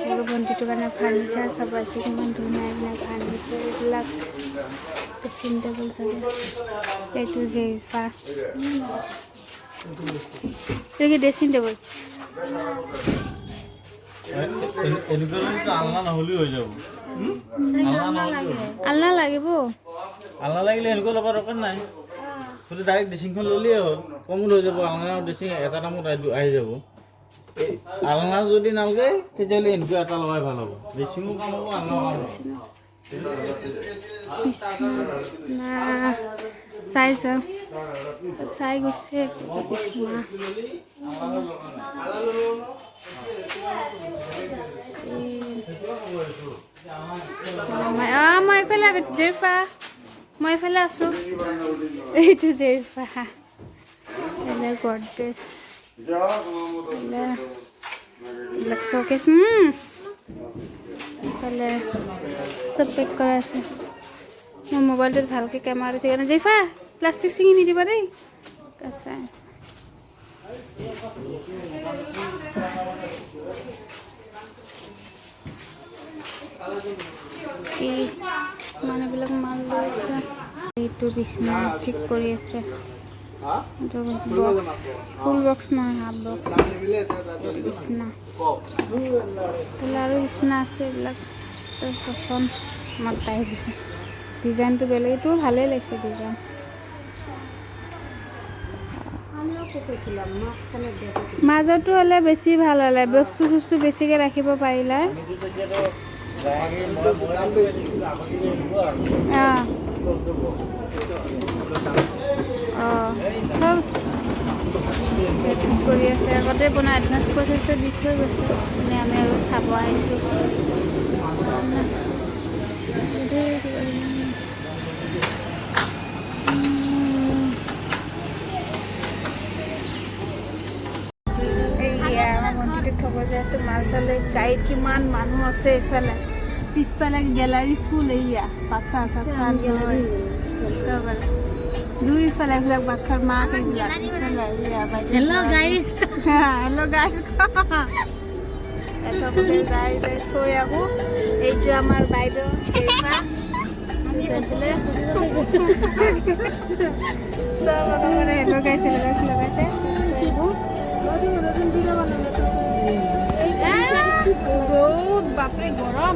ভণ্টিটোৰ কাৰণে ফাৰ্নিচাৰ চাব আছে, কিমান ধুনীয়া ধুনীয়া ফাৰ্নিচাৰ এইবিলাক ড্ৰেছিং টেবুল চাগে। এইটো জেৰিফা, এইটো কি ড্ৰেছিং টেবুল? আলনা লাগিব, আলনা লাগিলে এনেকুৱা ল'ব দৰকাৰ নাই। সেইটো ডাইৰেক্ট ড্ৰেছিংখন ল'লেই হ'ল, কমত হৈ যাব। আলনা আৰু ড্ৰেছিং এটা দামত আহি যাব। এই আলনা যদি নালাগে তেতিয়াহ'লে এনেকুৱা এটা লগাই ভাল হ'ব। ড্ৰেছিঙো কাম হ'ব, আলনাও কাম হ'ব। চাই গৈছে মই এইফালে জেৰিফা, মই এইফালে আছো। এইটো জেৰিফা, গডৰেজ, এইবিলাক শ্বকেছ, এইফালে চব পেক কৰা আছে। মোৰ মোবাইলটোত ভালকৈ কেমেৰা উঠি কাৰণে জেৰিফা প্লাষ্টিক ছিঙি নিদিবা দেই। চাই আছো মানুহবিলাক মাল লৈ আছে। এইটো বিছনা ঠিক কৰি আছে। বক্স, ফুল বক্স নহয়, হাফ বক্স বিছনা। আৰু বিছনা আছে, এইবিলাক পচন্দ মাতাই ডিজাইনটো বেলেগ, এইটো ভালেই লাগিছে ডিজাইন। মাজতো হ'লে বেছি ভাল হ'লে, বস্তু চস্তু বেছিকৈ ৰাখিব পাৰিলে। ঠিক কৰি আছে, আগতে বনাই এডভান্স পইচা দি থৈ গৈছে। মানে আমি আৰু চাব আহিছোঁ। ভণ্টিটোক থ'ব যে আছোঁ, মাল চালে গাড়ীত কিমান মানুহ আছে। এইফালে পিছফালে গেলাৰী ফুল, এইয়া বাচ্চা চাচ্চা দুইফালে এইবিলাক বাচ্চাৰ মাক, এইবিলাক হেল্ল' গাইজ, হেল্ল' গাইজ চবতে যাই যাই থৈ আহোঁ। এইটো আমাৰ বাইদেউ চব হেল্ল' গাইজ লগাইছে। ৰ'দ বাপৰে গৰম।